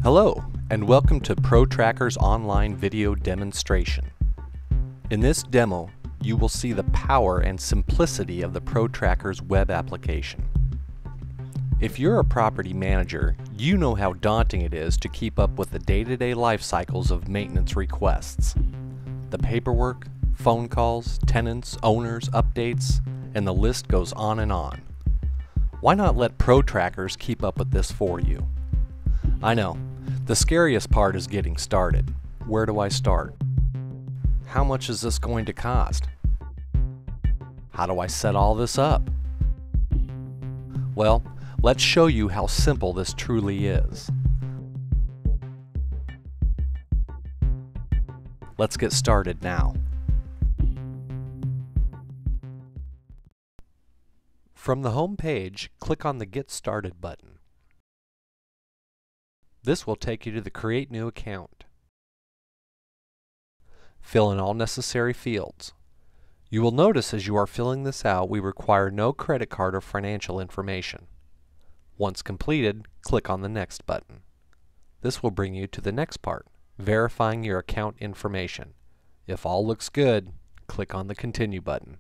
Hello, and welcome to ProTracker's online video demonstration. In this demo, you will see the power and simplicity of the ProTracker's web application. If you're a property manager, you know how daunting it is to keep up with the day-to-day life cycles of maintenance requests. The paperwork, phone calls, tenants, owners, updates, and the list goes on and on. Why not let ProTrackers keep up with this for you? I know, the scariest part is getting started. Where do I start? How much is this going to cost? How do I set all this up? Well, let's show you how simple this truly is. Let's get started now. From the home page, click on the Get Started button. This will take you to the Create New Account. Fill in all necessary fields. You will notice as you are filling this out, we require no credit card or financial information. Once completed, click on the Next button. This will bring you to the next part, verifying your account information. If all looks good, click on the Continue button.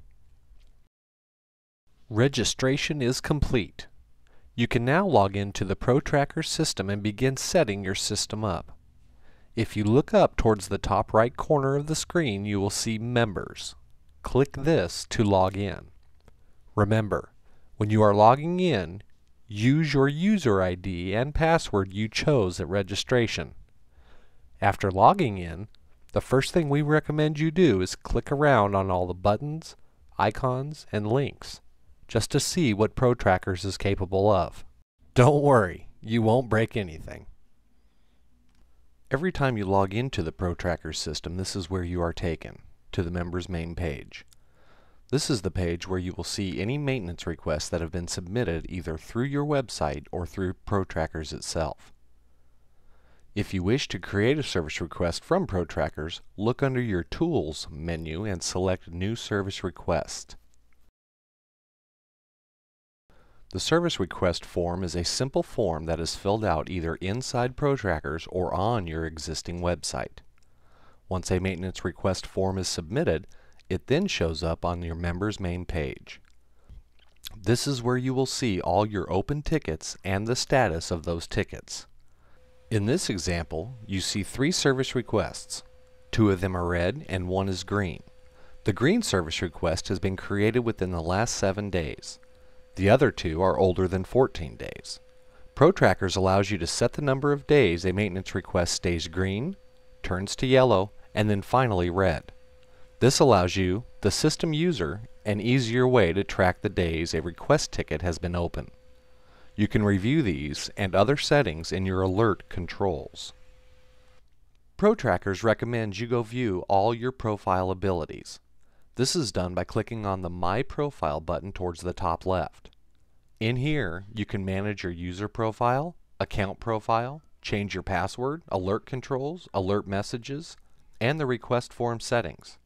Registration is complete. You can now log into the ProTracker system and begin setting your system up. If you look up towards the top right corner of the screen, you will see Members. Click this to log in. Remember, when you are logging in, use your user ID and password you chose at registration. After logging in, the first thing we recommend you do is click around on all the buttons, icons, and links, just to see what ProTrackers is capable of. Don't worry, you won't break anything. Every time you log into the ProTracker system, this is where you are taken, to the Members main page. This is the page where you will see any maintenance requests that have been submitted either through your website or through ProTrackers itself. If you wish to create a service request from ProTrackers, look under your Tools menu and select New Service Request. The service request form is a simple form that is filled out either inside ProTrackers or on your existing website. Once a maintenance request form is submitted, it then shows up on your Members main page. This is where you will see all your open tickets and the status of those tickets. In this example, you see 3 service requests. 2 of them are red and 1 is green. The green service request has been created within the last 7 days. The other 2 are older than 14 days. ProTrackers allows you to set the number of days a maintenance request stays green, turns to yellow, and then finally red. This allows you, the system user, an easier way to track the days a request ticket has been open. You can review these and other settings in your alert controls. ProTrackers recommends you go view all your profile abilities. This is done by clicking on the My Profile button towards the top left. In here, you can manage your user profile, account profile, change your password, alert controls, alert messages, and the request form settings.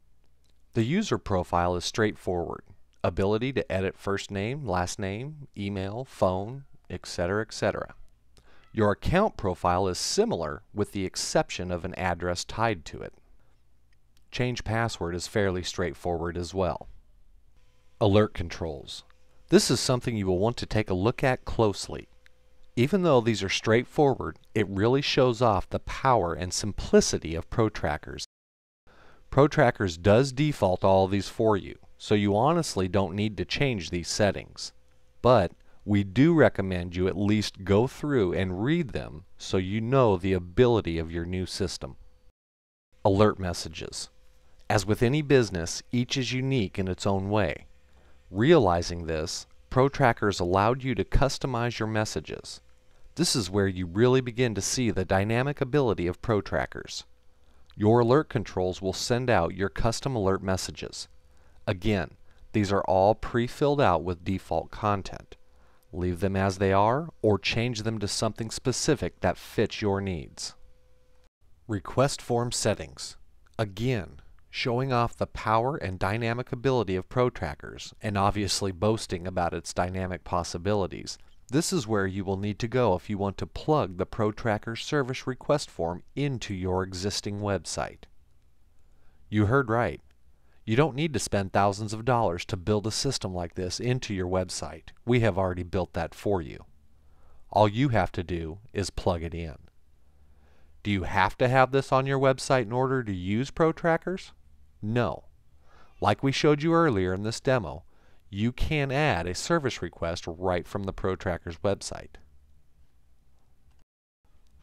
The user profile is straightforward. Ability to edit first name, last name, email, phone, etc., etc. Your account profile is similar with the exception of an address tied to it. Change password is fairly straightforward as well. Alert controls. This is something you will want to take a look at closely. Even though these are straightforward, it really shows off the power and simplicity of ProTrackers. ProTrackers does default all of these for you, so you honestly don't need to change these settings. But we do recommend you at least go through and read them so you know the ability of your new system. Alert messages. As with any business, each is unique in its own way. Realizing this, ProTrackers allowed you to customize your messages. This is where you really begin to see the dynamic ability of ProTrackers. Your alert controls will send out your custom alert messages. Again, these are all pre-filled out with default content. Leave them as they are or change them to something specific that fits your needs. Request form settings. Again, showing off the power and dynamic ability of ProTrackers, and obviously boasting about its dynamic possibilities, This is where you will need to go if you want to plug the ProTracker service request form into your existing website. You heard right. You don't need to spend thousands of dollars to build a system like this into your website. We have already built that for you. All you have to do is plug it in. Do you have to have this on your website in order to use ProTrackers? No. Like we showed you earlier in this demo, you can add a service request right from the ProTrackers website.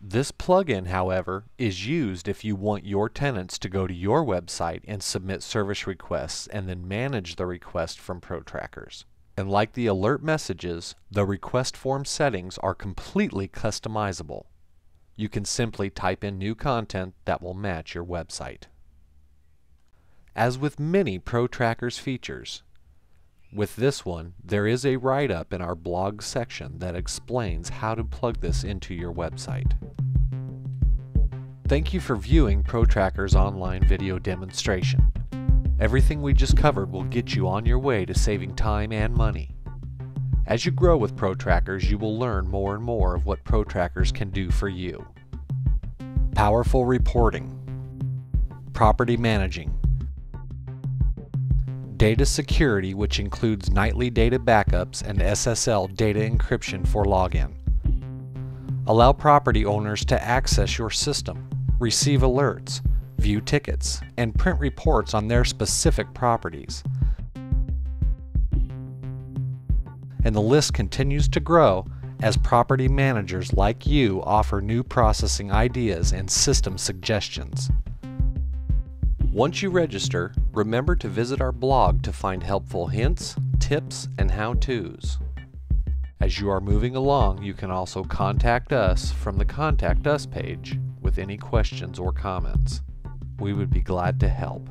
This plugin, however, is used if you want your tenants to go to your website and submit service requests and then manage the request from ProTrackers. And like the alert messages, the request form settings are completely customizable. You can simply type in new content that will match your website. As with many ProTrackers features, with this one, there is a write-up in our blog section that explains how to plug this into your website. Thank you for viewing ProTrackers' online video demonstration. Everything we just covered will get you on your way to saving time and money. As you grow with ProTrackers, you will learn more and more of what ProTrackers can do for you. Powerful reporting, property managing, data security, which includes nightly data backups and SSL data encryption for login. Allow property owners to access your system, receive alerts, view tickets, and print reports on their specific properties. And the list continues to grow as property managers like you offer new processing ideas and system suggestions. Once you register, remember to visit our blog to find helpful hints, tips, and how-tos. As you are moving along, you can also contact us from the Contact Us page with any questions or comments. We would be glad to help.